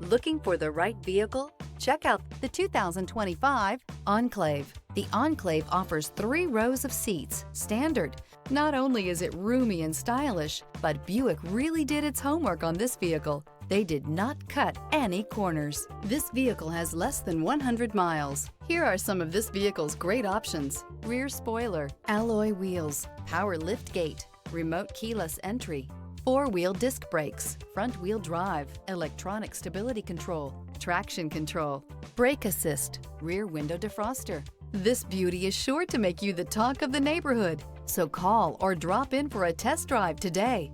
Looking for the right vehicle? Check out the 2025 Enclave. The Enclave offers 3 rows of seats, standard. Not only is it roomy and stylish, but Buick really did its homework on this vehicle. They did not cut any corners. This vehicle has less than 100 miles. Here are some of this vehicle's great options: rear spoiler, alloy wheels, power lift gate, remote keyless entry, 4-wheel disc brakes, front-wheel drive, electronic stability control, traction control, brake assist, rear window defroster. This beauty is sure to make you the talk of the neighborhood. So call or drop in for a test drive today.